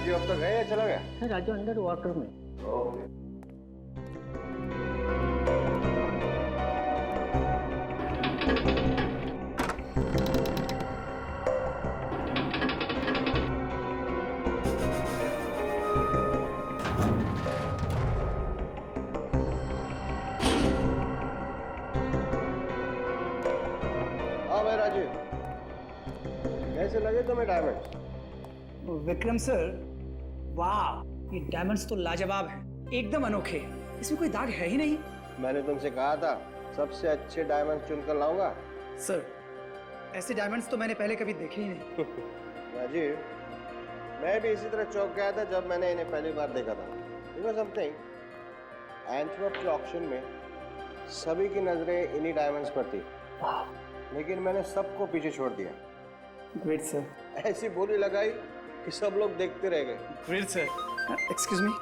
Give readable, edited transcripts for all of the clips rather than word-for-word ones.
राजू अब तक है या चला गया? है राजू अंडर वाटर में। ओके। हाँ भाई राजू, कैसे लगे तुम्हें डायमंड्स? विक्रम सर, वाह, ये डायमंड्स तो लाजवाब हैं, एकदम अनोखे। इसमें कोई दाग है ही नहीं। मैंने तुमसे कहा था सबसे अच्छे डायमंड चुनकर लाऊंगा। सर, ऐसे डायमंड्स तो मैंने पहले कभी देखे ही नहीं। राजीव, मैं भी इसी तरह चौंक गया था जब मैंने इन्हें पहली बार देखा था। यू नो समथिंग, एंटवर्प के ऑक्शन में सभी की नजरें इन्हीं डायमंड्स पर थी, लेकिन मैंने सबको पीछे छोड़ दिया। Great sir. ऐसी बोली लगाई कि सब लोग देखते रह गए। Great sir. एक्सक्यूज मी,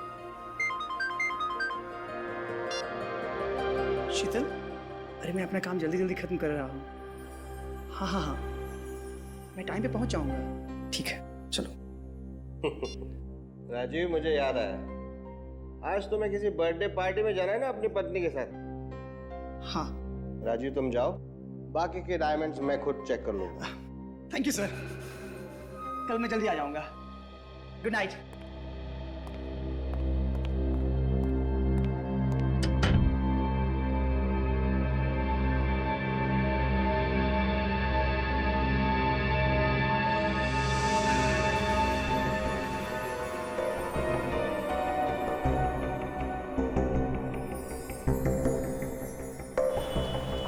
शीतल, अरे मैं अपना काम जल्दी जल्दी खत्म कर रहा हूँ। हाँ हाँ हाँ, मैं टाइम पे पहुंच जाऊंगा। ठीक है, चलो। राजीव, मुझे याद आया, आज तुम्हें किसी बर्थडे पार्टी में जाना है ना अपनी पत्नी के साथ? हाँ। राजीव तुम जाओ, बाकी के डायमंड्स मैं खुद चेक कर लूंगा। थैंक यू सर, कल मैं जल्दी आ जाऊंगा। Good night.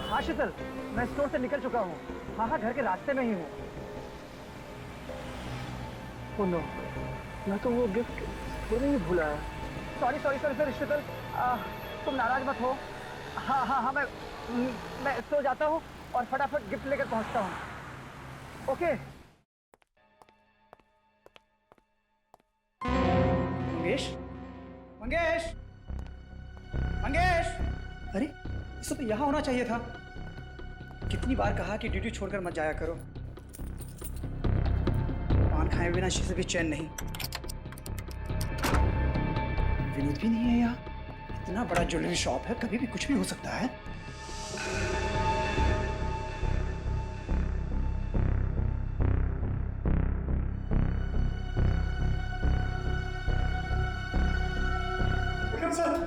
हाँ शीतल, मैं स्टोर से निकल चुका हूँ। हाँ हाँ, घर के रास्ते में ही हूँ। ओह नो, मैं तो वो गिफ्ट स्टोर में ही भूला है। सॉरी सॉरी सॉरी सर शीतल, तुम नाराज मत हो। हाँ हाँ हाँ, मैं सो जाता हूँ और फटाफट गिफ्ट लेकर पहुँचता हूँ। ओके। मंगेश, मंगेश, मंगेश, अरे इसे तो यहाँ होना चाहिए था। कितनी बार कहा कि ड्यूटी छोड़कर मत जाया करो। पान खाए बिना से भी चैन नहीं। विनीत भी नहीं है यहाँ। इतना बड़ा ज्वेलरी शॉप है, कभी भी कुछ भी हो सकता है। विक्रम सर,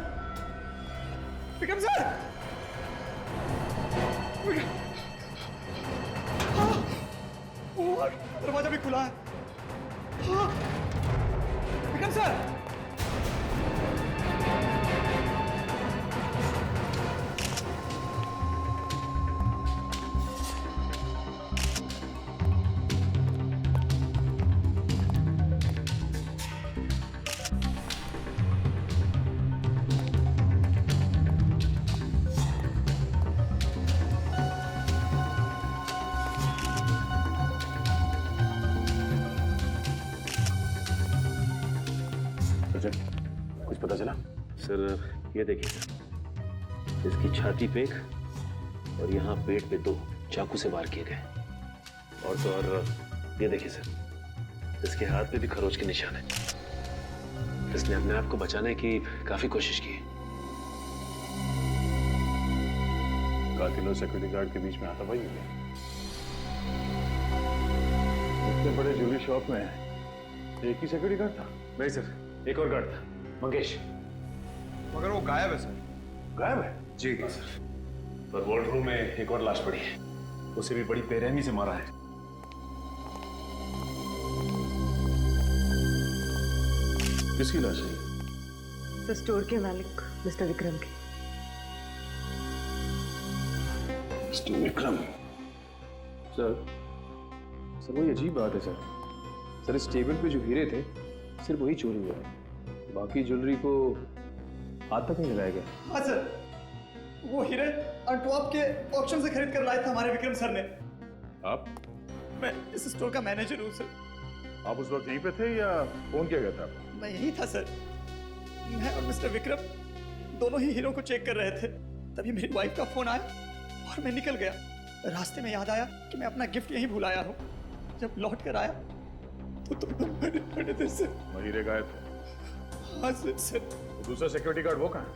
विक्रम सर, दरवाजा भी खुला है। हाँ, विक्रम सर, कुछ पता चला? सर ये देखिए सर, इसकी छाती पे एक और यहाँ पेट पे 2 चाकू से वार किए गए। और तो और ये देखिए सर, इसके हाथ पे भी खरोच के निशान है। इसने अपने आप को बचाने की काफी कोशिश की। कातिल और सिक्योरिटी गार्ड के बीच में हाथापाई हुई है। इतने बड़े ज्वेलरी शॉप में एक ही सिक्योरिटी गार्ड था? नहीं सर, एक और गार्ड था, मंगेश। मगर वो गायब है सर। गायब है? जी सर, पर वॉर्ड रूम में एक और लाश पड़ी है। उसे भी बड़ी बेरहमी से मारा है। किसकी लाश है? सर, स्टोर के मालिक मिस्टर विक्रम की। मिस्टर विक्रम? सर वही अजीब बात है सर। सर, इस टेबल पे जो हीरे थे सिर्फ वही चोरी हुआ है, बाकी ज्वेलरी को हाथ तक नहीं लगाया गया। हाँ सर, वो हीरे अंटवर्प के ऑक्शन से खरीद कर लाए थे हमारे विक्रम सर ने। आप? मैं इस स्टोर का मैनेजर हूँ सर। आप उस वक्त यहीं पे थे या फोन किया गया था? मैं यही था सर। मैं और मिस्टर विक्रम दोनों ही हीरो को चेक कर रहे थे, तभी मेरी वाइफ का फोन आया और मैं निकल गया। रास्ते में याद आया कि मैं अपना गिफ्ट यहीं भुलाया हूँ। जब लौट कर आया बड़े देर से वो हीरे गायब थे। हाँ सर। तो दूसरा सिक्योरिटी गार्ड वो कहाँ है?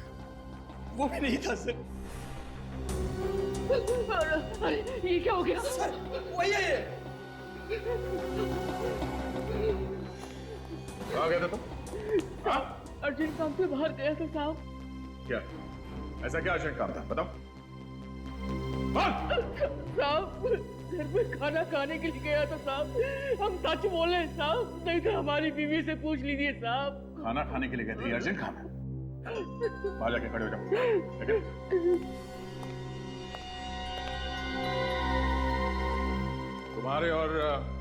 वो भी नहीं था सर। अरे ये क्या हो गया? सर वही है ये। कहाँ गए थे तुम? हाँ? अर्जेंट काम से बाहर गया था साहब। क्या ऐसा क्या अर्जेंट काम था बताओ? हाँ? साहब घर में खाना खाने के लिए गया था साहब। हम सच बोले साहब, नहीं तो हमारी बीवी से पूछ लीजिए साहब। खाना खाने के लिए गए थे? ये अर्जेंट काम है? बाहर जाके खड़े हो जाओ, ठीक है? तुम्हारे और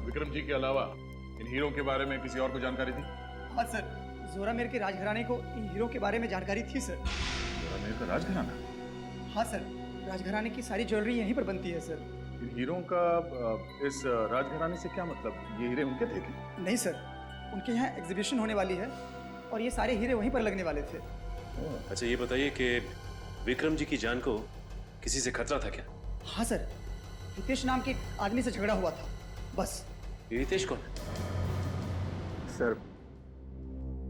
विक्रम जी के अलावा इन हीरो के बारे में किसी और को जानकारी थी? हाँ सर, जोरामेर के राजघराने को इन हीरो के बारे में जानकारी थी सर। जोरामेर का राजघराना? हाँ सर, राजघराने की सारी ज्वेलरी यहीं पर बनती है सर। इन हीरों का इस राजघराने से क्या मतलब? ये हीरे उनके थे क्या? नहीं सर, उनके यहाँ एग्जीबिशन होने वाली है और ये सारे हीरे वहीं पर लगने वाले थे। अच्छा ये बताइए कि विक्रम जी की जान को किसी से खतरा था क्या? हाँ सर, हितेश नाम के आदमी से झगड़ा हुआ था, बस। ये हितेश कौन?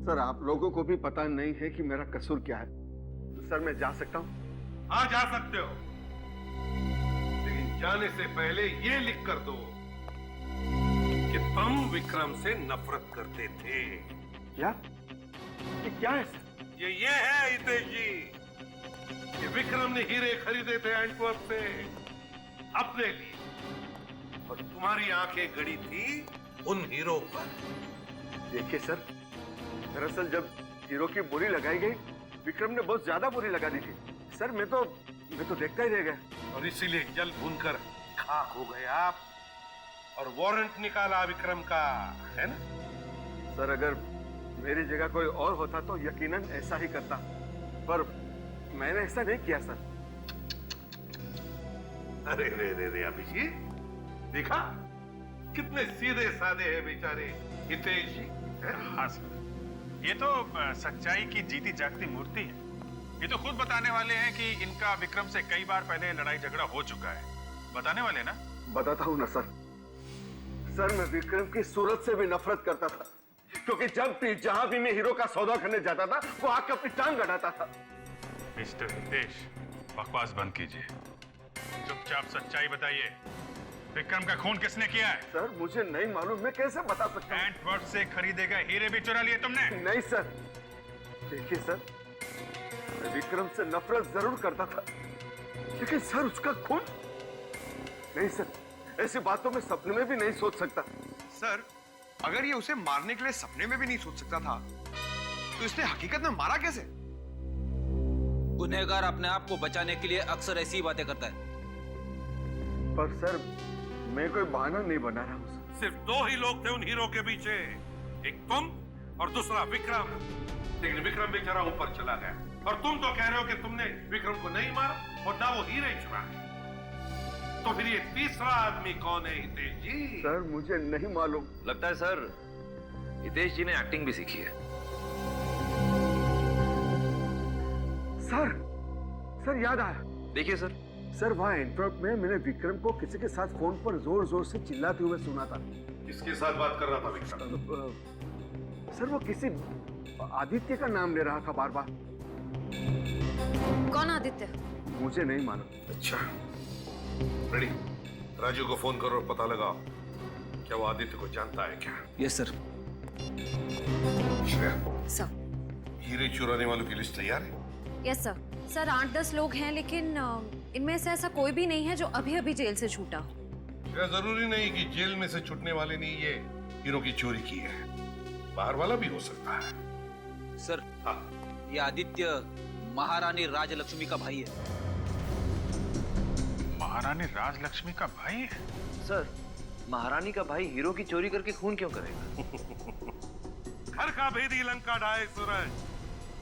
सर आप लोगों को भी पता नहीं है कि मेरा कसूर क्या है। सर मैं जा सकता हूँ? हाँ जा सकते हो, लेकिन जाने से पहले ये लिख कर दो कि तुम विक्रम से नफरत करते थे। क्या? ये क्या है सर? ये है हितेश जी कि विक्रम ने हीरे खरीदे थे एंटवर्प से अपने लिए, और तुम्हारी आंखें गड़ी थी उन हीरो पर। देखिए सर, दरअसल जब हीरो की बोली लगाई गई, विक्रम ने बहुत ज्यादा बोली लगा दी थी। सर मैं तो देखता ही रह गया, और इसीलिए जल भूनकर खाक हो गए आप, और वारंट निकाला विक्रम का, है ना? सर अगर मेरी जगह कोई और होता तो यकीनन ऐसा ही करता, पर मैंने ऐसा नहीं किया सर। अरे रे रे रे अभिजीत, देखा कितने सीधे साधे हैं बेचारे हितेश जी। हाँ सर, ये तो सच्चाई की जीती जागती मूर्ति है। ये तो खुद बताने वाले हैं कि इनका विक्रम से कई बार पहले लड़ाई झगड़ा हो चुका है। बताने वाले ना? बताता हूँ ना सर। सर मैं विक्रम की सूरत से भी नफरत करता था, क्योंकि जब भी जहां भी मैं हीरो का सौदा करने जाता था, वो आके अपनी टांग अड़ाता था। मिस्टर हितेश, बकवास बंद कीजिए, चुपचाप सच्चाई बताइए। विक्रम का खून किसने किया है? सर मुझे नहीं मालूम, मैं कैसे बता सकता हूँ? एंटवर्प से खरीदे गए हीरे भी चुरा लिए तुमने? नहीं सर, देखिए सर, मैं विक्रम से नफरत जरूर करता था, लेकिन सर उसका खून नहीं सर, ऐसी बातों में सपने में भी नहीं सोच सकता। सर अगर ये उसे मारने के लिए सपने में भी नहीं सोच सकता था, तो इसने हकीकत में मारा कैसे? गुनहगार अपने आप को बचाने के लिए अक्सर ऐसी बातें करता है। पर सर मैं कोई बहाना नहीं बना रहा हूँ। सिर्फ दो ही लोग थे उन हीरो के पीछे, एक तुम और दूसरा विक्रम। लेकिन विक्रम बेचारा ऊपर चला गया, और तुम तो कह रहे हो कि तुमने विक्रम को नहीं मारा और ना वो हीरे चुराए। तो फिर ये तीसरा आदमी कौन है हितेश जी? सर मुझे नहीं मालूम। लगता है सर हितेश जी ने एक्टिंग भी सीखी है। सर याद आया। देखिए सर, सर वहाँ एंटवर्प में मैंने विक्रम को किसी के साथ फोन पर जोर जोर से चिल्लाते हुए सुना था। किसके साथ बात कर रहा था विक्रम? सर वो किसी आदित्य का नाम ले रहा था बार बार। कौन आदित्य? मुझे नहीं मालूम। अच्छा रेडी, राजू को फोन करो और पता लगाओ क्या वो आदित्य को जानता है क्या। Yes sir. श्रेया, सर। हीरे चुराने वालों की लिस्ट तैयार है? Yes sir. सर 8-10 लोग हैं, लेकिन इनमें से ऐसा कोई भी नहीं है जो अभी अभी जेल से छूटा हो। श्रेया, जरूरी नहीं कि जेल में से छूटने वाले ने ये हीरो की चोरी की है, बाहर वाला भी हो सकता है। सर हाँ, ये आदित्य महारानी राजलक्ष्मी का भाई है। महारानी राजलक्ष्मी का भाई है? सर महारानी का भाई हीरो की चोरी करके खून क्यों करेगा? घर का भेदी लंका ढाए सूरज,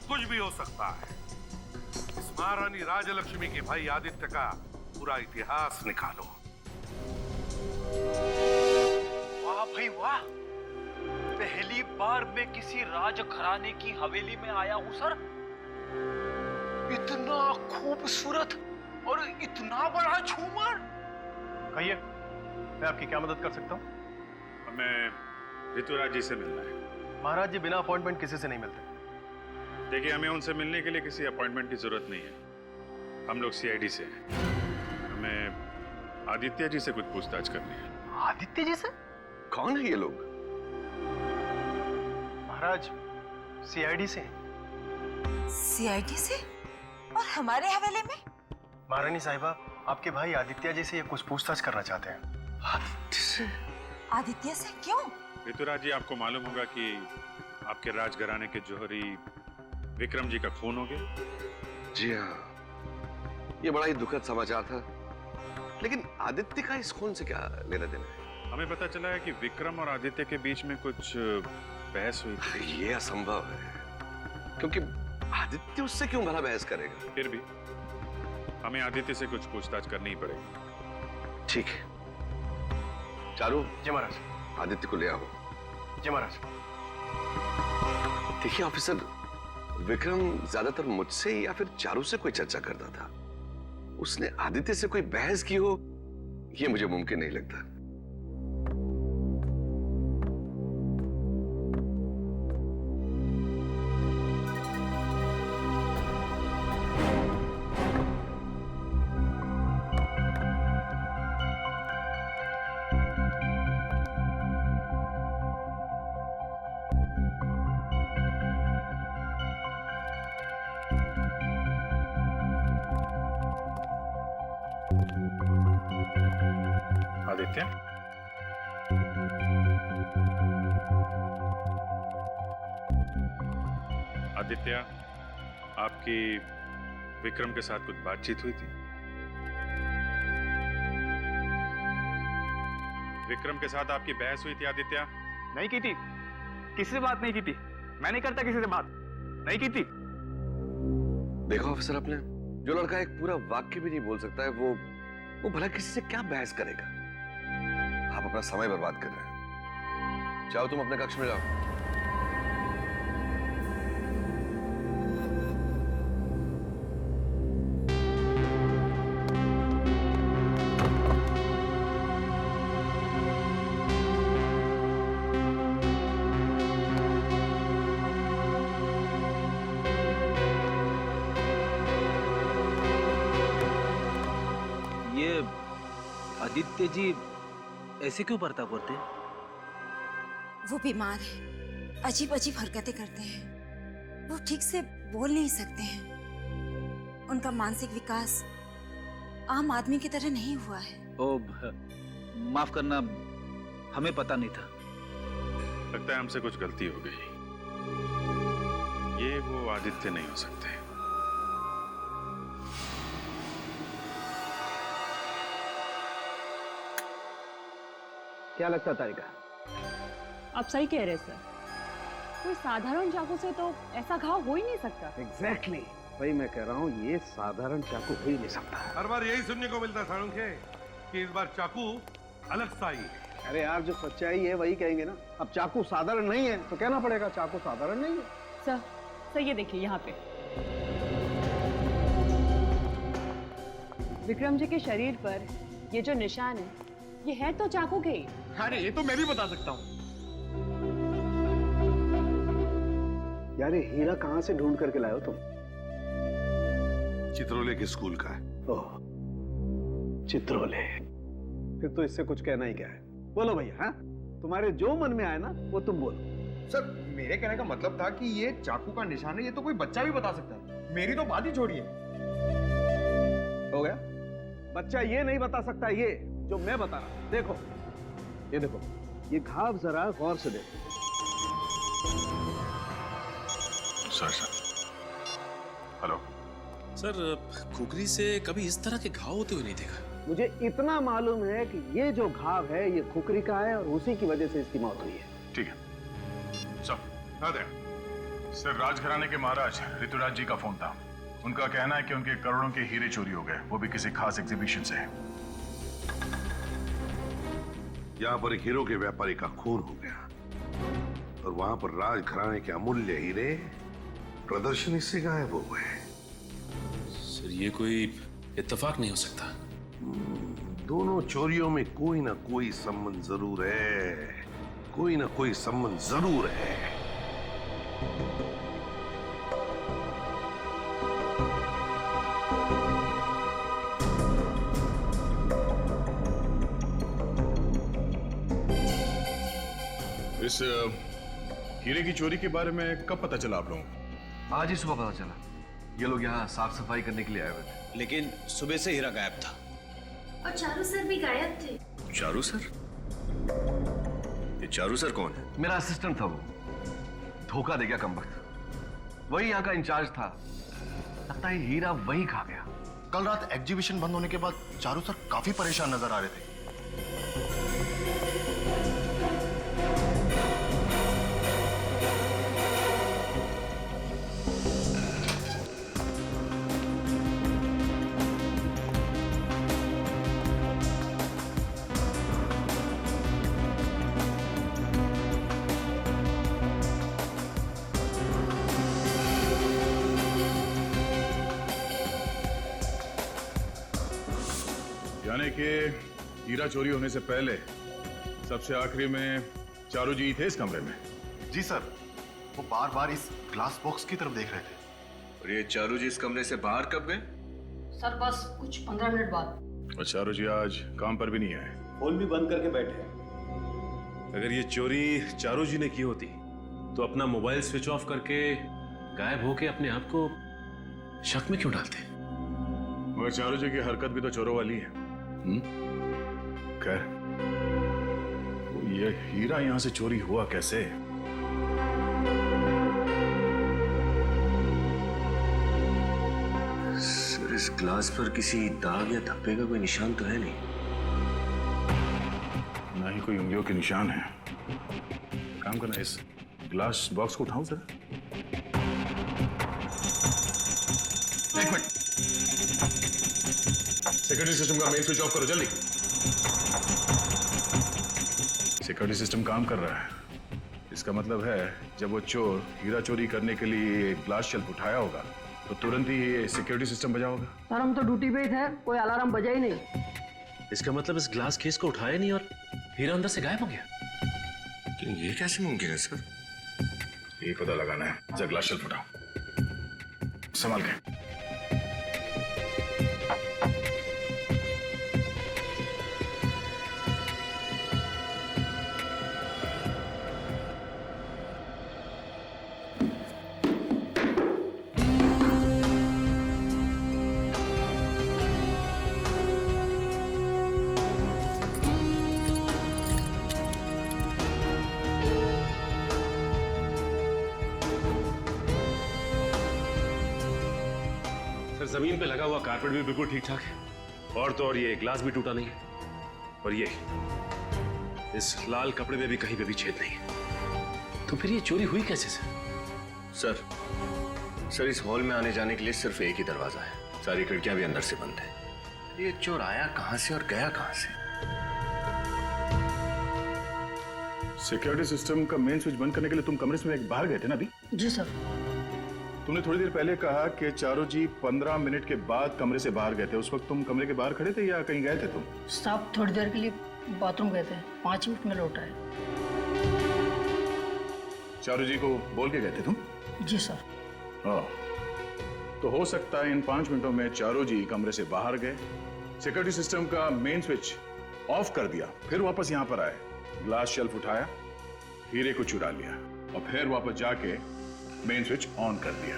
कुछ भी हो सकता है। इस महारानी राजलक्ष्मी के भाई आदित्य का पूरा इतिहास निकालो। वाह भाई वाह, पहली बार मैं किसी राजघराने की हवेली में आया हूँ सर। इतना खूबसूरत और इतना बड़ा झूमर। कहिए, मैं आपकी क्या मदद कर सकता हूँ? मैं ऋतुराज जी से मिलना है। महाराज जी बिना अपॉइंटमेंट किसी से नहीं मिलते। देखिए, हमें उनसे मिलने के लिए किसी अपॉइंटमेंट की जरूरत नहीं है। हम लोग सीआईडी से हैं। हमें आदित्य जी से कुछ पूछताछ करनी है। आदित्य जी से? कौन है ये लोग? महाराज सीआईडी से। सीआईडी से? और हमारे हवेले में? महारानी साहिबा, आपके भाई आदित्य जी से ये कुछ पूछताछ करना चाहते हैं। आदित्य से क्यों? ऋतुराज जी, आपको मालूम होगा कि आपके राजघराने के जौहरी विक्रम जी का खून हो गया। जी हाँ, ये बड़ा ही दुखद समाचार था। लेकिन आदित्य का इस खून से क्या लेना देना है? हमें पता चला है कि विक्रम और आदित्य के बीच में कुछ बहस हुई थी। ये असंभव है, क्योंकि आदित्य उससे क्यों भला बहस करेगा? फिर भी हमें आदित्य से कुछ पूछताछ करनी ही पड़ेगी। ठीक है, चारू। जी महाराज। आदित्य को ले आओ। जी महाराज। देखिए ऑफिसर, विक्रम ज्यादातर मुझसे या फिर चारू से कोई चर्चा करता था। उसने आदित्य से कोई बहस की हो, ये मुझे मुमकिन नहीं लगता। आदित्य, आदित्य, आपकी विक्रम के साथ कुछ बातचीत हुई थी? विक्रम के साथ आपकी बहस हुई थी आदित्य? नहीं की थी, किसी से बात नहीं की थी। मैं नहीं करता किसी से बात, नहीं की थी। देखो ऑफिसर, आपने जो लड़का एक पूरा वाक्य भी नहीं बोल सकता है, वो भला किसी से क्या बहस करेगा? आप अपना समय बर्बाद कर रहे हैं। जाओ, तुम अपने कक्ष में जाओ। आदित्य जी ऐसे क्यों बर्ताव करते हैं? वो बीमार है, अजीब अजीब हरकतें करते हैं। वो ठीक से बोल नहीं सकते हैं। उनका मानसिक विकास आम आदमी की तरह नहीं हुआ है। ओ, माफ करना, हमें पता नहीं था। लगता है हमसे कुछ गलती हो गई। ये वो आदित्य नहीं हो सकते। क्या लगता है तारिका? आप सही कह रहे सर, कोई साधारण चाकू से तो ऐसा घाव हो ही नहीं सकता। एग्जैक्टली, वही मैं कह रहा हूँ, ये साधारण चाकू हो ही नहीं सकता। हर बार यही सुनने को मिलता है साळुंखे कि इस बार चाकू अलग सा ही है। अरे यार, जो सच्चाई है वही कहेंगे ना। अब चाकू साधारण नहीं है तो कहना पड़ेगा चाकू साधारण नहीं है। सर ये देखिए यहाँ पे विक्रम जी के शरीर पर ये जो निशान है, ये है तो चाकू के ही। अरे ये तो मैं भी बता सकता हूँ। यार, ये हीरा कहाँ से ढूंढ करके लाए हो तुम? चित्रोले के स्कूल का है। ओह, चित्रोले। फिर तो इससे कुछ कहना ही क्या है। बोलो भैया, हाँ? तुम्हारे जो मन में आए ना वो तुम बोलो। सर, मेरे कहने का मतलब था कि ये चाकू का निशान है, ये तो कोई बच्चा भी बता सकता है। मेरी तो बात ही छोड़िए। हो गया? बच्चा ये नहीं बता सकता, ये जो मैं बता रहा हूं। देखो, ये देखो, ये घाव जरा गौर से देखो। सर हेलो सर, खुकरी से कभी इस तरह के घाव होते हुए नहीं देखा। मुझे इतना मालूम है कि ये जो घाव है ये खुकरी का है और उसी की वजह से इसकी मौत हुई है। ठीक है सर, राजघराने के महाराज ऋतुराज जी का फोन था। उनका कहना है कि उनके करोड़ों के हीरे चोरी हो गए, वो भी किसी खास एग्जीबिशन से। यहाँ पर एक हीरो के व्यापारी का खून हो गया और वहां पर राजघराने के अमूल्य हीरे प्रदर्शनी से गायब हो गए। सर, ये कोई इत्तेफाक नहीं हो सकता। दोनों चोरियों में कोई ना कोई संबंध जरूर है। कोई ना कोई संबंध जरूर है। इस हीरे की चोरी के बारे में कब पता चला आप लोगों को? आज ही सुबह पता चला। ये लोग यहाँ साफ सफाई करने के लिए आए हुए थे। लेकिन सुबह से हीरा गायब था। और चारू सर भी गायब थे। चारू सर? ये चारू सर कौन है? मेरा असिस्टेंट था वो। धोखा दे गया कमबख्त। वही यहाँ का इंचार्ज था। लगता है हीरा वही खा गया। कल रात एग्जीबिशन बंद होने के बाद चारू सर काफी परेशान नजर आ रहे थे। यानी कि हीरा चोरी होने से पहले सबसे आखिरी में चारू जी थे इस कमरे में? जी सर, वो बार बार इस ग्लास बॉक्स की तरफ देख रहे थे। और ये चारू जी इस कमरे से बाहर कब गए? सर बस कुछ 15 मिनट बाद। और चारू जी आज काम पर भी नहीं आए। फोन भी बंद करके बैठे हैं। अगर ये चोरी चारू जी ने की होती तो अपना मोबाइल स्विच ऑफ करके गायब होके अपने आप को शक में क्यों डालते? मगर चारू जी की हरकत भी तो चोरों वाली है। खैर, ये हीरा यहां से चोरी हुआ कैसे? सर, इस ग्लास पर किसी दाग या धब्बे का कोई निशान तो है नहीं। ना ही कोई उंगलियों के निशान है। काम करना, इस ग्लास बॉक्स को उठाऊं सर? एक मिनट। सिक्योरिटी सिस्टम का मेन स्विच ऑफ करो जल्दी। सिक्योरिटी सिस्टम काम कर रहा है। इसका मतलब है जब वो चोर हीरा चोरी करने के लिए ग्लास शेल्फ उठाया होगा तो तुरंत ही ये सिक्योरिटी सिस्टम बजा होगा। सर हम तो ड्यूटी पे थे, कोई अलार्म बजा ही नहीं। इसका मतलब इस ग्लास केस को उठाया नहीं और हीरा अंदर से गायब हो गया। ये कैसे मुमकिन है सर? ये पता लगाना है। जब ग्लास शेल्फ उठाओ, संभाल के। जमीन पे लगा हुआ कारपेट भी बिल्कुल ठीक ठाक है और तो और ये ग्लास भी टूटा नहीं है और ये इस लाल कपड़े में भी कहीं पे भी छेद नहीं है। तो फिर ये चोरी हुई कैसे सर? सर इस हॉल में आने जाने के लिए सिर्फ एक ही दरवाजा है। सारी खिड़कियां भी अंदर से बंद है। ये चोर आया कहां से और गया कहां से? सिक्योरिटी सिस्टम का मेन स्विच बंद करने के लिए तुम कमरे से बाहर गए थे ना अभी? जी सर। तुमने थोड़ी देर पहले कहा कि चारू जी 15 मिनट के बाद कमरे से बाहर गए थे। उस वक्त तुम कमरे के बाहर खड़े थे या कहीं गए थे तुम? साहब थोड़ी देर के लिए बाथरूम गए थे, 5 मिनट में लौट आए। चारू जी को बोल के गए थे तुम? जी सर। तो हो सकता है इन 5 मिनटों में चारू जी कमरे से बाहर गए, सिक्योरिटी सिस्टम का मेन स्विच ऑफ कर दिया, फिर वापस यहां पर आए, ग्लास शेल्फ उठाया, हीरे को चुरा लिया और फिर वापस जाके मेन स्विच ऑन कर दिया।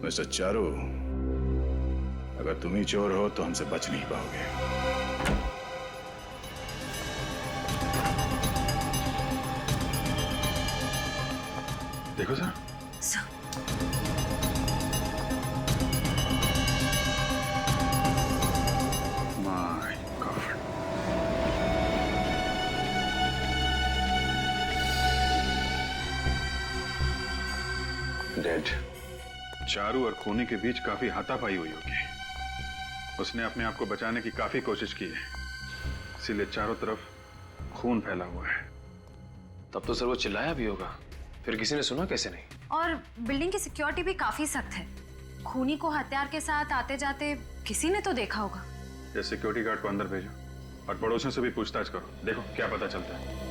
मिस्टर चारू, अगर तुम ही चोर हो तो हमसे बच नहीं पाओगे। देखो sir. My God. Dead. Charu और खूनी के बीच काफी हाथापाई हुई होगी। उसने अपने आप को बचाने की काफी कोशिश की है, इसीलिए चारों तरफ खून फैला हुआ है। तब तो सर वो चिल्लाया भी होगा, फिर किसी ने सुना कैसे नहीं? और बिल्डिंग की सिक्योरिटी भी काफी सख्त है। खूनी को हथियार के साथ आते जाते किसी ने तो देखा होगा। ये सिक्योरिटी गार्ड को अंदर भेजो। और पड़ोसियों से भी पूछताछ करो, देखो क्या पता चलता है।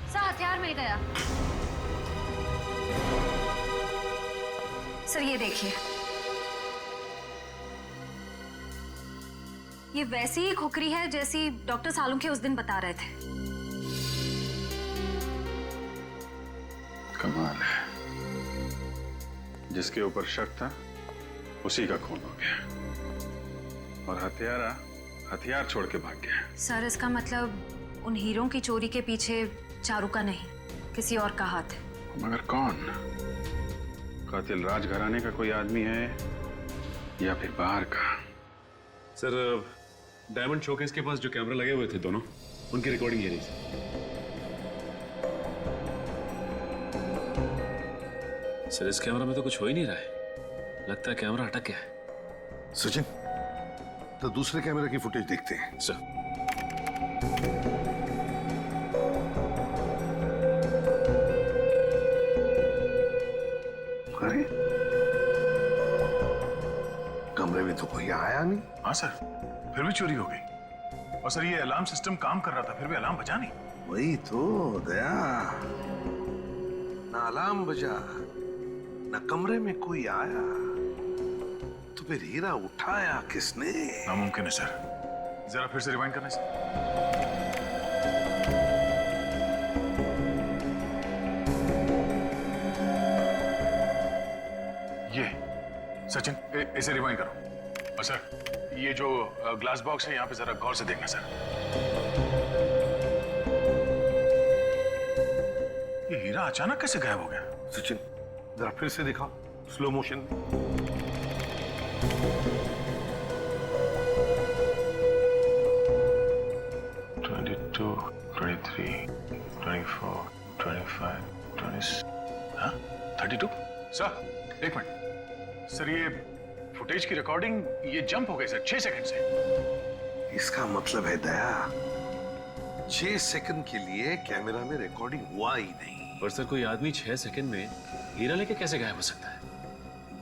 सर हथियार मिल गया। सर ये देखिए, ये वैसी ही खोखरी है जैसी डॉक्टर सालुंखे उस दिन बता रहे थे। कमाल है, जिसके ऊपर शक था उसी का खून हो गया और हथियार छोड़ के भाग गया। सर इसका मतलब उन हीरों की चोरी के पीछे चारू का नहीं, किसी और का हाथ है। मगर कौन? कातिल राजघराने का कोई आदमी है या फिर बाहर का? सर डायमंड शोकेस के पास जो कैमरा लगे हुए थे दोनों, उनकी रिकॉर्डिंग ये रही सर। इस कैमरा में तो कुछ हो ही नहीं रहा है, लगता है कैमरा अटक गया है। सचिन, तो दूसरे कैमरा की फुटेज देखते हैं। सर अरे कमरे में तो कोई आया नहीं। हाँ सर, फिर भी चोरी हो गई। और सर ये अलार्म सिस्टम काम कर रहा था, फिर भी अलार्म बजा नहीं। वही तो दया, ना अलार्म बजा, ना कमरे में कोई आया, तो फिर हीरा उठाया किसने? नामुमकिन है सर, जरा फिर से रिवाइंड करना सर। ये सचिन, इसे रिवाइंड करो। और सर ये जो ग्लास बॉक्स है यहाँ पे जरा गौर से देखना सर। ये हीरा अचानक कैसे गायब हो गया? सचिन जरा फिर से दिखाओ स्लो मोशन में। Two, 23, 24, 25, 26, हाँ 32? सर एक मिनट सर, ये फुटेज की रिकॉर्डिंग ये जंप हो गई सर 6 सेकंड से। इसका मतलब है दया 6 सेकंड के लिए कैमरा में रिकॉर्डिंग हुआ ही नहीं। पर सर कोई आदमी 6 सेकंड में हीरा लेके कैसे गायब हो सकता है?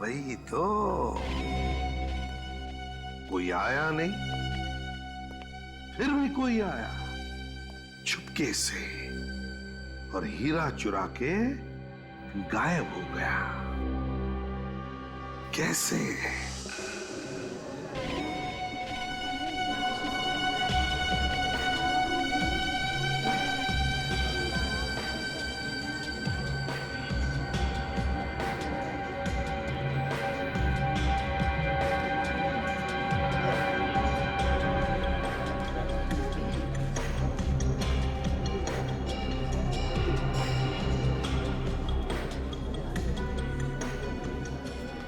वही तो, कोई आया नहीं, फिर भी कोई आया चुपके से और हीरा चुरा के गायब हो गया। कैसे?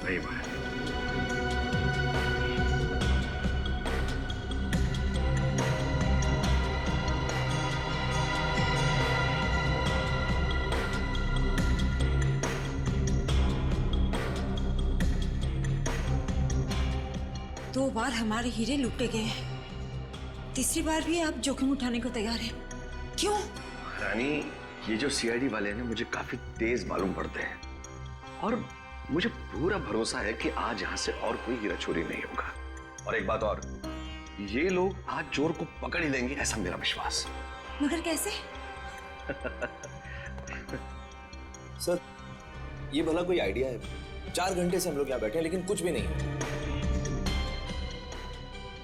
नहीं भाई, दो बार हमारे हीरे लूटे गए हैं, तीसरी बार भी आप जोखिम उठाने को तैयार हैं। क्यों? रानी, ये जो सीआईडी वाले हैं ना मुझे काफी तेज मालूम पड़ते हैं और मुझे पूरा भरोसा है कि आज यहां से और कोई हीरा चोरी नहीं होगा। और एक बात और, ये लोग आज चोर को पकड़ ही लेंगे, ऐसा मेरा विश्वास। मगर कैसे? सर ये भला कोई आइडिया है? 4 घंटे से हम लोग यहाँ बैठे हैं लेकिन कुछ भी नहीं।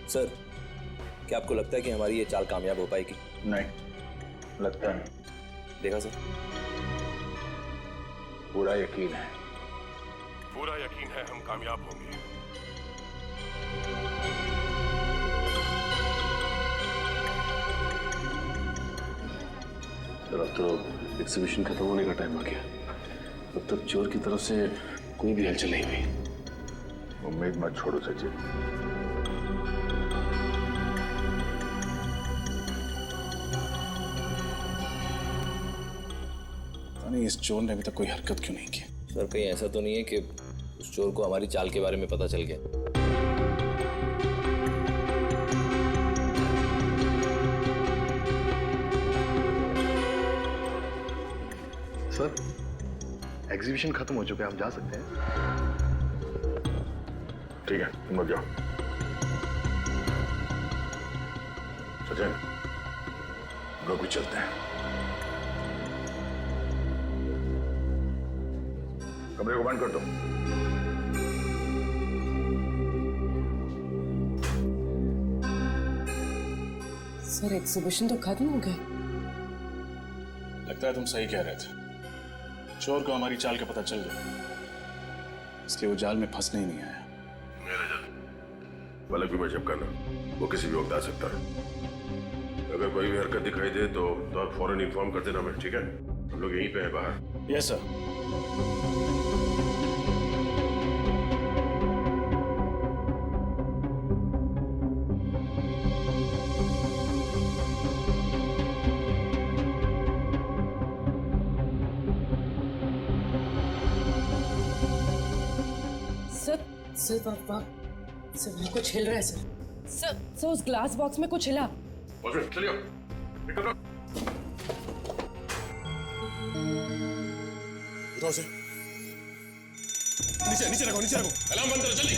सर क्या आपको लगता है कि हमारी ये चाल कामयाब हो पाएगी? नहीं, लगता नहीं। देखा सर, पूरा यकीन है। पूरा यकीन है हम कामयाब होंगे। सर अब तो एग्जीबिशन खत्म होने का टाइम आ गया, अब तक चोर की तरफ से कोई भी हलचल नहीं हुई। उम्मीद मत छोड़ो सचिन। नहीं, इस चोर ने अभी तक कोई हरकत क्यों नहीं की? सर कहीं ऐसा तो नहीं है कि उस चोर को हमारी चाल के बारे में पता चल गया। सर, एग्जीबिशन खत्म हो चुका है, हम जा सकते हैं। ठीक है, तुम लोग जाओ। सचिन, हम लोग भी चलते हैं। कमरे को बंद कर दो। सर, एग्जीबिशन तो खत्म हो गया। लगता है तुम सही कह रहे थे। चोर को हमारी चाल का पता चल गया, इसलिए वो जाल में फंसने ही नहीं आया। मेरा जल पलक भी मजब करना, वो किसी भी वक्त आ सकता है। अगर कोई भी हरकत दिखाई दे तो आप फौरन इन्फॉर्म कर देना मैं, ठीक है? हम लोग यहीं पे हैं बाहर। Yes sir. सर, वहाँ कुछ हिल रहा है सर। सर, उस ग्लास बॉक्स में कुछ हिला। चलिए, निकल लो। उठाओ से। नीचे रखो, अलार्म बंद करो जल्दी।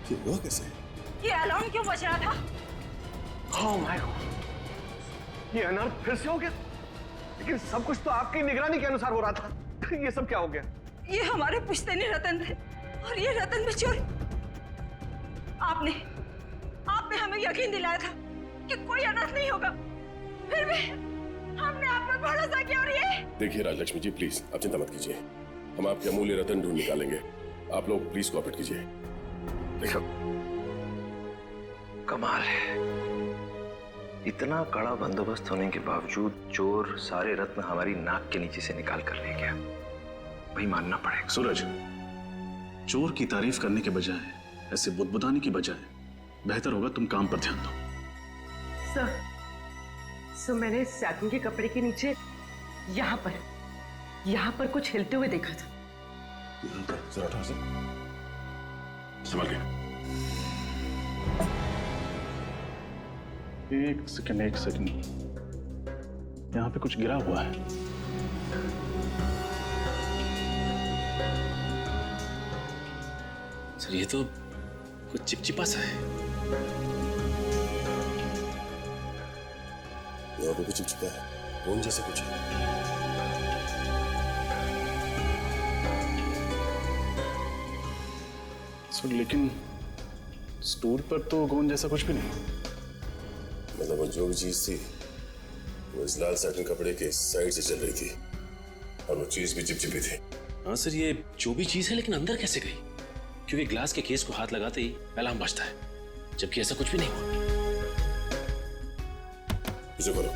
ये हुआ कैसे? ये अलार्म क्यों बज रहा था? ओह माय गॉड, ये अनर्थ फिर से हो गया। लेकिन सब कुछ तो आपकी निगरानी के अनुसार हो रहा था। ये सब क्या हो गया? ये हमारे पुश्तैनी रतन थे और ये रतन में चोरी। आपने हमें यकीन दिलाया था कि कोई अनर्थ नहीं होगा, फिर भी हमने आप पर भरोसा किया और ये। देखिए राजलक्ष्मी जी, प्लीज आप चिंता मत कीजिए, हम आपके अमूल्य रतन ढूंढ निकालेंगे। आप लोग प्लीज कोऑपरेट कीजिए। देखो, कमाल है, इतना कड़ा बंदोबस्त होने के बावजूद चोर सारे रत्न हमारी नाक के नीचे से निकाल कर ले गया। भाई मानना पड़ेगा। सूरज, चोर की तारीफ करने के बजाय, ऐसे बुदबुदाने की बजाय बेहतर होगा तुम काम पर ध्यान दो। सर, मैंने सैटिन के कपड़े के नीचे यहाँ पर कुछ हिलते हुए देखा था। जरा उठाओ से, संभाल के। एक सेकंड, यहाँ पे कुछ गिरा हुआ है। सर, ये तो कुछ चिपचिपा सा है। यहाँ पे कुछ चिपचिपा है, कौन जैसे कुछ है। सर, लेकिन स्टूल पर तो गोंद जैसा कुछ भी नहीं। मतलब वो जो भी चीज थी वो इस लाल साटिन कपड़े के साइड से चल रही थी और वो चीज भी चिपचिपी थी। हाँ सर, ये जो भी चीज है, लेकिन अंदर कैसे गई? क्योंकि ग्लास के केस को हाथ लगाते ही अलार्म बजता है, जबकि ऐसा कुछ भी नहीं हुआ। इसे करो।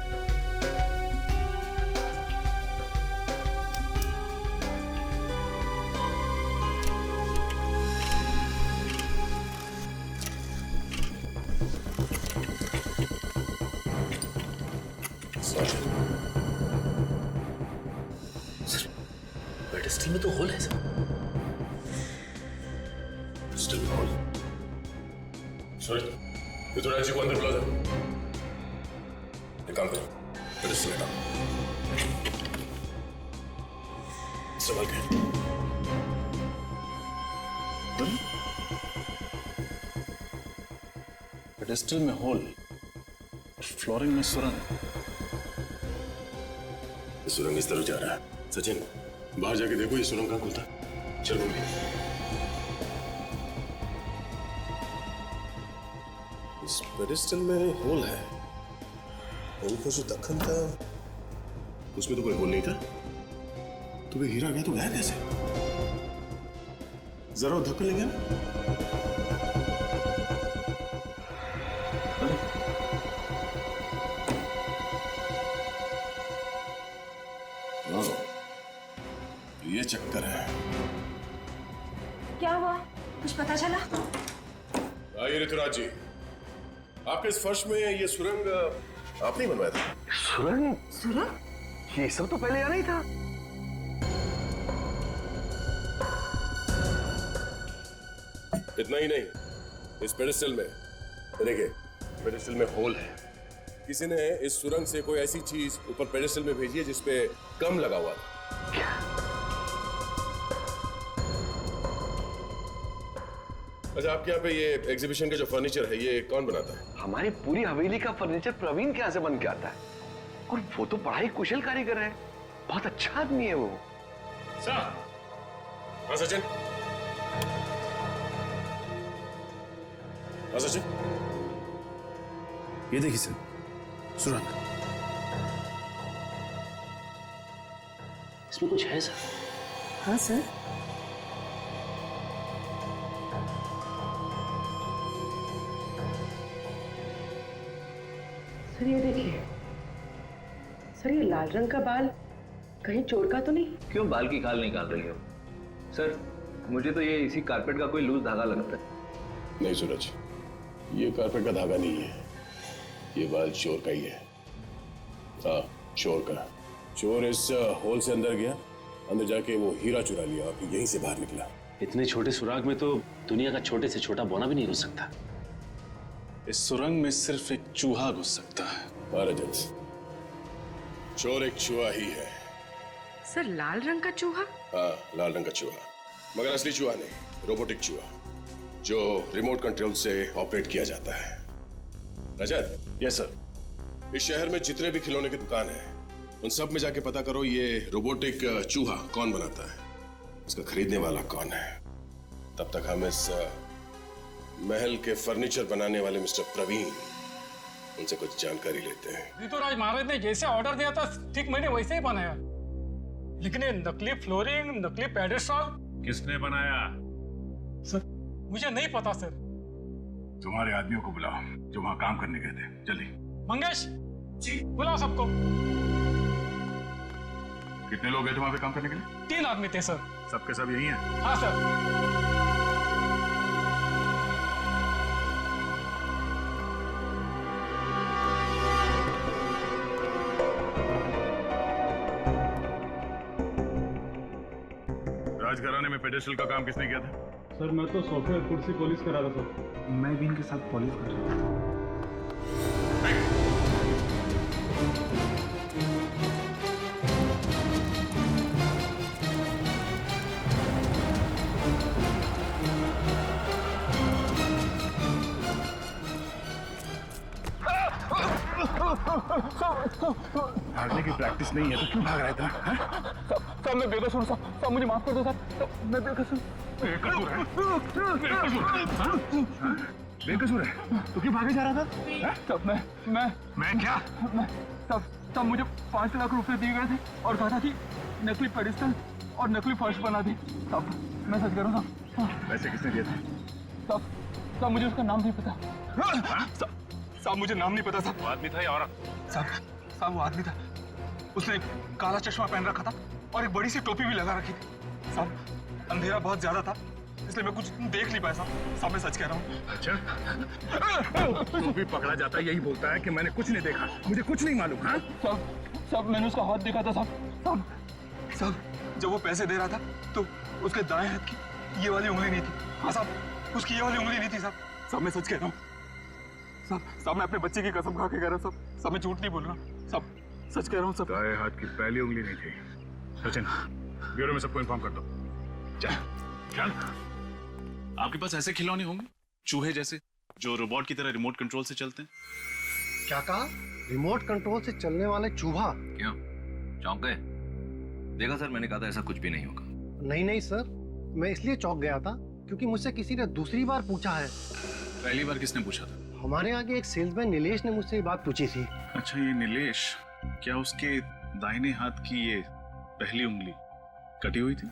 सर, पेडेस्टल में तो होल है sir. Still hole. Suraj, Ruturaj ji को अंदर बुला दो। एक काम करो, पेडेस्टल हटाओ। संभाल के। पेडेस्टल में होल, फ्लोरिंग में सुरंग। सुरंग इस तरफ जा रहा है। सचिन, बाहर जाके देखो ये सुरंग कहाँ खुलता है। चलो इस पेडिस्टल में होल है। उनको जो दखन था उसमें तो कोई होल नहीं था, तो वे हीरा गया तो गया कैसे? जरा धक्का लेंगे ना। ये चक्कर है। क्या हुआ, कुछ पता चला? आइए ऋतुराज जी, आपके इस फर्श में ये सुरंग आपने बनवाया था? सुरंग? सुरंग? ये सब तो पहले यहाँ नहीं था। इतना ही नहीं, इस पेडिस्टल में देखिए, पेडिस्टल में होल है। किसी ने इस सुरंग से कोई ऐसी चीज ऊपर पेडिस्टल में भेजी है जिसपे कम लगा हुआ था। अच्छा, आपके यहाँ पे ये एग्जीबिशन का जो फर्नीचर है, ये कौन बनाता है? हमारी पूरी हवेली का फर्नीचर प्रवीण के यहाँ से बन के आता है, और वो तो बड़ा ही कुशल कारीगर है, बहुत अच्छा आदमी है वो। सर, हाँ सचिन, हाँ सचिन, ये देखिए सर, सुरंग। इसमें कुछ है सर? हाँ सर। सर ये देखिए, सर ये लाल रंग का बाल कहीं चोर का तो नहीं? क्यों बाल की खाल निकाल रही हो? सर, मुझे तो ये इसी कारपेट का कोई लूज धागा लगता है। नहीं सूरज, ये कारपेट का धागा नहीं है, ये बाल चोर का ही है। हाँ, चोर का। चोर इस होल से अंदर गया, अंदर जाके वो हीरा चुरा लिया और फिर यहीं से बाहर निकला। इतने छोटे सुराग में तो दुनिया का छोटे से छोटा बौना भी नहीं घुस सकता। इस सुरंग में सिर्फ एक चूहा घुस सकता है। रजत, चोर एक चूहा ही है। सर लाल रंग का चूहा? हाँ, लाल रंग का चूहा, मगर असली चूहा नहीं, रोबोटिक चूहा, जो रिमोट कंट्रोल से ऑपरेट किया जाता है। रजत। Yes sir. इस शहर में जितने भी खिलौने की दुकान है, उन सब में जाके पता करो ये रोबोटिक चूहा कौन बनाता है, इसका खरीदने वाला कौन है। तब तक हम इस महल के फर्नीचर बनाने वाले मिस्टर प्रवीण, उनसे कुछ जानकारी लेते हैं। ऋतुराज महाराज ने जैसे ऑर्डर दिया था ठीक मैंने वैसे ही बनाया, लेकिन ये नकली फ्लोरिंग, नकली पेडेस्टल किसने बनाया? सर मुझे नहीं पता सर। तुम्हारे आदमियों को बुलाओ जो वहां काम करने गए थे, जल्दी। मंगेश जी, बुलाओ सबको। कितने लोग गए थे वहां पे काम करने के लिए? 3 आदमी थे सर। सबके सब यही हैं? हाँ सर। राजघराने में पेडेस्टल का काम किसने किया था? सर मैं तो सॉफ्टवेयर कुर्सी पॉलिश करा रहा था। मैं भी इनके साथ पॉलिश कर रहा था। भागने की प्रैक्टिस नहीं है तो क्यों भाग रहा था? सब मैं बेकसूर हूँ सब मुझे माफ कर दो सब मैं बेकसूर। बेकसूर है? बेकसूर है तो क्यों भागे जा रहा था? सब मैं क्या? सब मुझे 5 लाख रुपए दिए गए थे और कहा था कि नकली पेडिस्टल और नकली फर्श बना दी। सब मैं सच कह रहा हूँ। पैसे किसने दिए थे? सब मुझे उसका नाम नहीं पता। सब मुझे नाम नहीं पता था। वो आदमी था या औरत? सब वो आदमी था। उसने काला चश्मा पहन रखा था और एक बड़ी सी टोपी भी लगा रखी थी। सब अंधेरा बहुत ज्यादा था इसलिए मैं कुछ देख नहीं पाया। सब मैं सच कह रहा हूँ। अच्छा, तो भी पकड़ा जाता है यही बोलता है कि मैंने कुछ नहीं देखा, मुझे कुछ नहीं मालूम। हाँ, सब मैंने उसका हाथ देखा था। सब जब वो पैसे दे रहा था तो उसके दाएं हाथ की ये वाली उंगली नहीं थी। हाँ साहब, उसकी ये वाली उंगली नहीं थी। सब मैं सच कह रहा हूँ। सब मैं अपने बच्चे की कसम खा के कह रहा हूँ। सब मैं झूठ नहीं बोल रहा। सब सच कह रहा हूँ। सब दाएं हाथ की पहली उंगली नहीं थी। सचिन, ब्यूरो में सबको इन्फॉर्म कर दो। चल। आपके पास ऐसे खिलौने होंगे चूहे जैसे, जो रोबोट की तरह रिमोट कंट्रोल से चलते हैं? क्या कहा? रिमोट कंट्रोल से चलने वाले चूहा? क्यों चौंक गए? देखा सर, मैंने कहा था ऐसा कुछ भी नहीं होगा। नहीं सर, मैं इसलिए चौंक गया था क्योंकि मुझसे किसी ने दूसरी बार पूछा है। पहली बार किसने पूछा था? हमारे आगे एक सेल्समैन नीलेश ने मुझसे ये बात पूछी थी। अच्छा, ये नीलेश, क्या उसके दाहिने हाथ की ये पहली उंगली कटी हुई थी?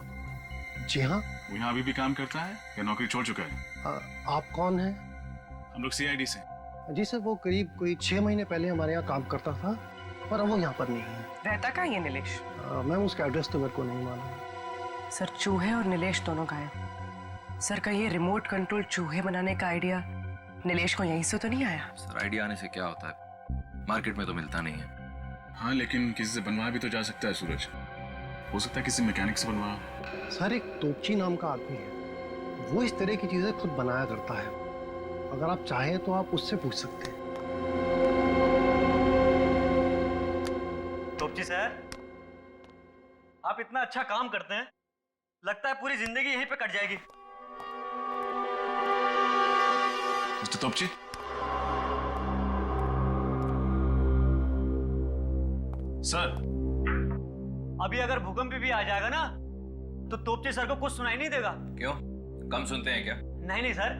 जी हाँ। वो यहाँ अभी भी काम करता है या नौकरी छोड़ चुका है? आप कौन हैं? हम लोग CID से। जी सर, वो करीब कोई 6 महीने पहले हमारे यहाँ काम करता था, पर अब वो यहाँ पर नहीं है। रहता कहाँ है नीलेश? मैम उसका एड्रेस तो मेरे को नहीं मालूम। सर चूहे और नीलेश दोनों गायब। सर का ये रिमोट कंट्रोल चूहे बनाने का आइडिया नीलेश को यहीं से तो नहीं आया? सर आइडिया आने से क्या होता है, मार्केट में तो मिलता नहीं है। हाँ, लेकिन किसी से बनवाया भी तो जा सकता है सूरज। हो सकता है किसी मैकेनिक से बनवाया। सर, एक तोपची नाम का आदमी है, वो इस तरह की चीजें खुद बनाया करता है। अगर आप चाहें तो आप उससे पूछ सकते हैं। तोपची सर, आप इतना अच्छा काम करते हैं, लगता है पूरी जिंदगी यहीं पे कट जाएगी। मिस्टर तोपची, सर, अभी अगर भूकंप भी आ जाएगा ना तो तोपची सर को कुछ सुनाई नहीं देगा। क्यों, कम सुनते हैं क्या? नहीं नहीं सर,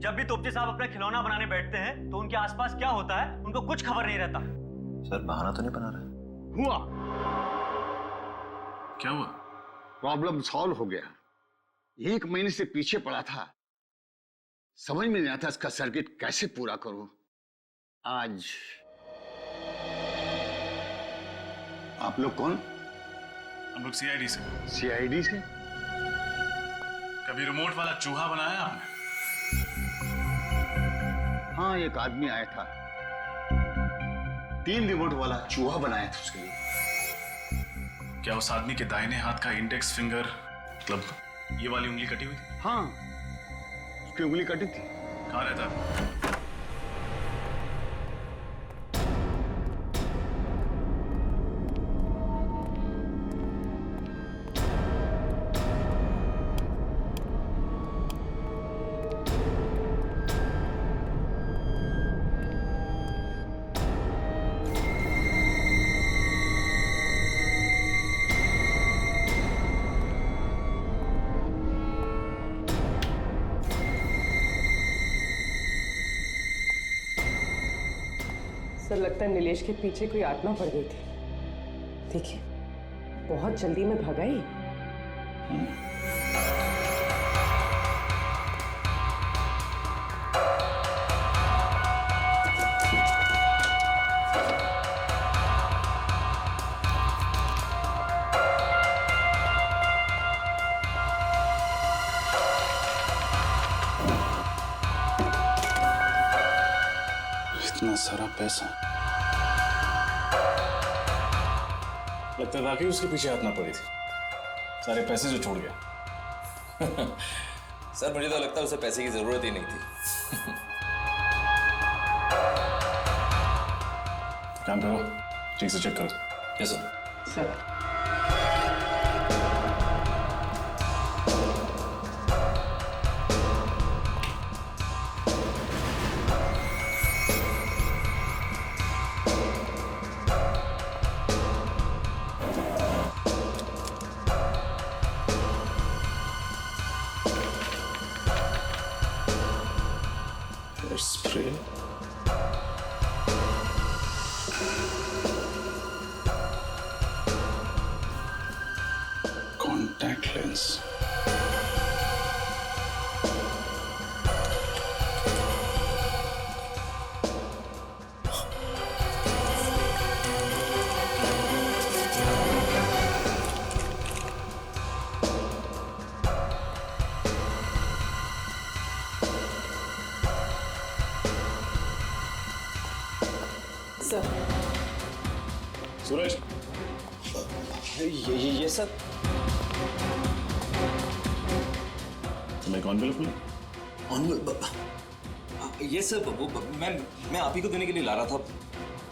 जब भी तोपची साहब अपना खिलौना बनाने बैठते हैं तो उनके आसपास क्या होता है उनको कुछ खबर नहीं रहता। सर, बहाना तो नहीं बना रहे? हुआ क्या हुआ? प्रॉब्लम सॉल्व हो गया। 1 महीने से पीछे पड़ा था, समझ में नहीं आता इसका सर्किट कैसे पूरा करूं। आज आप लोग कौन? हम लोग सीआईडी से। सीआईडी से? कभी रिमोट वाला चूहा बनाया आपने? हाँ, एक आदमी आया था, 3 रिमोट वाला चूहा बनाया था उसके लिए। क्या उस आदमी के दाहिने हाथ का इंडेक्स फिंगर, मतलब ये वाली उंगली कटी हुई थी? हाँ, उसकी उंगली कटी थी। कहाँ रहता है? सर, लगता है नीलेश के पीछे कोई आत्मा पड़ गई थी। देखिए, बहुत जल्दी में भगाई। इतना सारा पैसा, लगता है वाकई उसके पीछे हाथ ना पड़ी थी। सारे पैसे जो छोड़ गया। सर, मुझे तो लगता है उसे पैसे की जरूरत ही नहीं थी। काम करो, ठीक से चेक करो। Yes sir. Sir, spray, contact lens, sir. Suraj, ये सब तुम्हें कौन बिल्कुल? ये सब वो मैं आप ही को देने के लिए ला रहा था।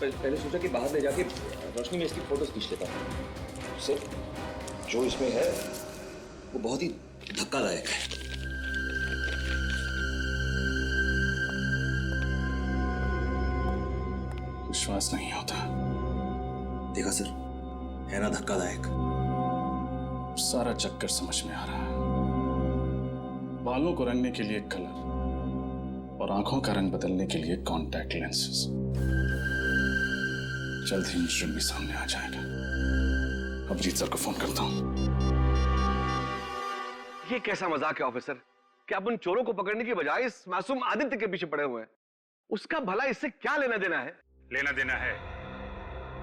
पहले सोचा कि बाहर ले जाके रोशनी में इसकी फोटोज खींच लेता हूँ। सर, जो इसमें है वो बहुत ही धक्कादायक है। विश्वास नहीं होता। देखा सर, है ना धक्कादायक? सारा चक्कर समझ में आ रहा है। बालों को रंगने के लिए कलर और आंखों का रंग बदलने के लिए कॉन्टैक्ट लेंसेज। जल्द ही मुजरिम भी सामने आ जाएगा। अभिजीत सर को फोन करता हूं। ये कैसा मजाक है ऑफिसर कि आप उन चोरों को पकड़ने की बजाय इस मासूम आदित्य के पीछे पड़े हुए हैं। उसका भला इससे क्या लेना देना है? लेना देना है।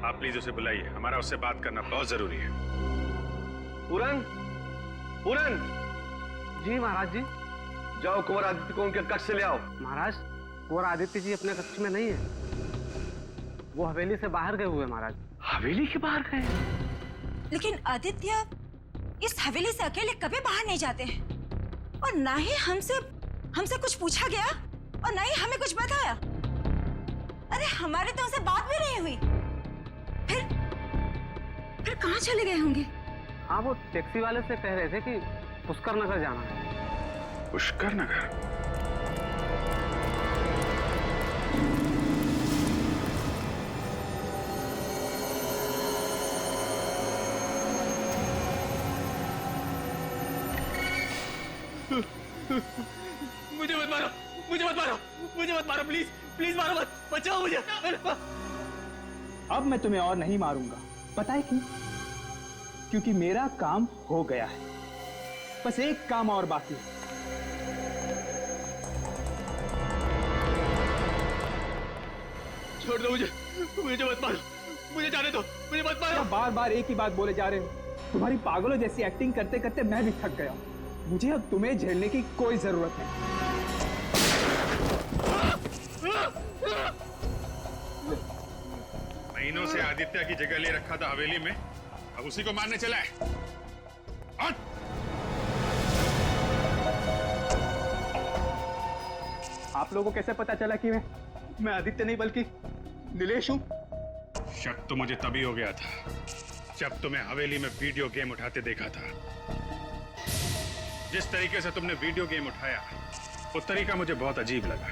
आप प्लीज उसे बुलाइए, हमारा उससे बात करना बहुत जरूरी है। पूरन, पूरन। जी महाराज जी। जाओ कुंवर आदित्य को उनके कक्ष से ले आओ। महाराज, कुंवर आदित्य जी अपने कक्ष में नहीं है। वो हवेली से बाहर गए हुए महाराज। हवेली के बाहर गए? लेकिन आदित्य इस हवेली से अकेले कभी बाहर नहीं जाते हैं, और ना ही हमसे कुछ पूछा गया और ना ही हमें कुछ बताया। अरे हमारे तो उनसे बात भी नहीं हुई। फिर कहाँ चले गए होंगे? हाँ, वो टैक्सी वाले से कह रहे थे कि पुष्कर नगर जाना है। पुष्कर नगर? मुझे मत मारो, मुझे मत मारो, मुझे मत मारो, प्लीज प्लीज मारो मत, बचाओ मुझे। अब मैं तुम्हें और नहीं मारूंगा। पता है क्यों? क्योंकि मेरा काम हो गया है। बस एक काम और बाकी है। छोड़ दो मुझे, मुझे मत मारो, मुझे जाने दो, मुझे मत मारो। बार बार एक ही बात बोले जा रहे हो। तुम्हारी पागलों जैसी एक्टिंग करते करते मैं भी थक गया। मुझे अब तुम्हें झेलने की कोई जरूरत नहीं। महीनों से आदित्य की जगह ले रखा था हवेली में, अब उसी को मारने चला है। आप लोगों को कैसे पता चला कि मैं आदित्य नहीं बल्कि नीलेश हूं? शक तो मुझे तभी हो गया था जब तुम्हें हवेली में वीडियो गेम उठाते देखा था। जिस तरीके से तुमने वीडियो गेम उठाया वो तरीका मुझे बहुत अजीब लगा।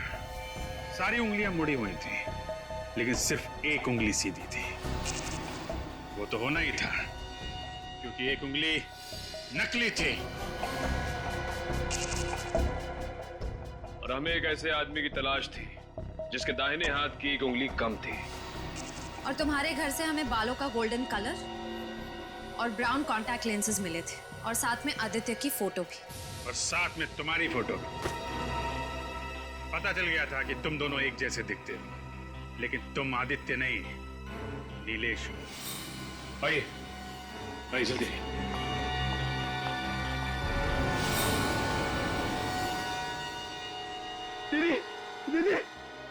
सारी उंगलियां मुड़ी हुई थी लेकिन सिर्फ एक उंगली सीधी थी। वो तो होना ही था क्योंकि एक उंगली नकली थी। और हमें एक ऐसे आदमी की तलाश थी जिसके दाहिने हाथ की एक उंगली कम थी। और तुम्हारे घर से हमें बालों का गोल्डन कलर और ब्राउन कॉन्टैक्ट लेंसेज मिले थे, और साथ में आदित्य की फोटो भी, और साथ में तुम्हारी फोटो भी। पता चल गया था कि तुम दोनों एक जैसे दिखते हो, लेकिन तुम आदित्य नहीं नीलेश हो। आइए आइए जल्दी। दीदी दीदी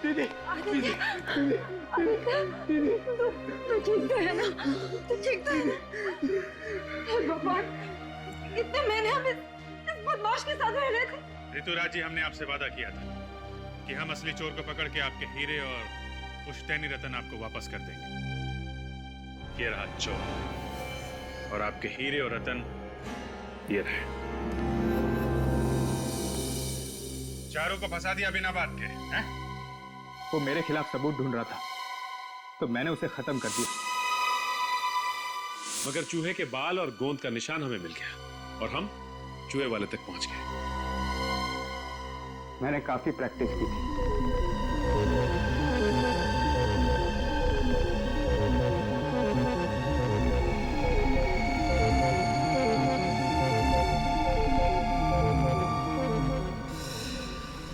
दीदी आदित्य, आदित्य, तू ठीक तो है ना? तू ठीक तो है ना? हे भगवान, इतने महीने हम इस बदमाश के साथ रह रहे थे। ऋतुराज जी, हमने आपसे वादा किया था कि हम असली चोर को पकड़ के आपके हीरे और पुश्तैनी रतन आपको वापस कर देंगे। ये रहा चोर और आपके हीरे और रतन ये रहे। चारों को फंसा दिया बिना बात के, हैं? वो मेरे खिलाफ सबूत ढूंढ रहा था तो मैंने उसे खत्म कर दिया। मगर चूहे के बाल और गोंद का निशान हमें मिल गया और हम चूहे वाले तक पहुंच गए। मैंने काफी प्रैक्टिस की थी।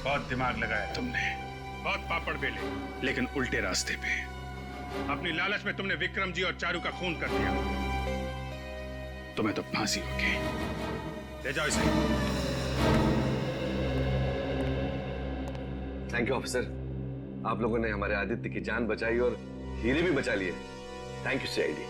बहुत दिमाग लगाया तुमने, बहुत पापड़ बेले, लेकिन उल्टे रास्ते पे। अपनी लालच में तुमने विक्रम जी और चारू का खून कर दिया। तुम्हें तो फांसी होगी। ले जाओ इसे। थैंक यू ऑफिसर, आप लोगों ने हमारे आदित्य की जान बचाई और हीरे भी बचा लिए। Thank you CID.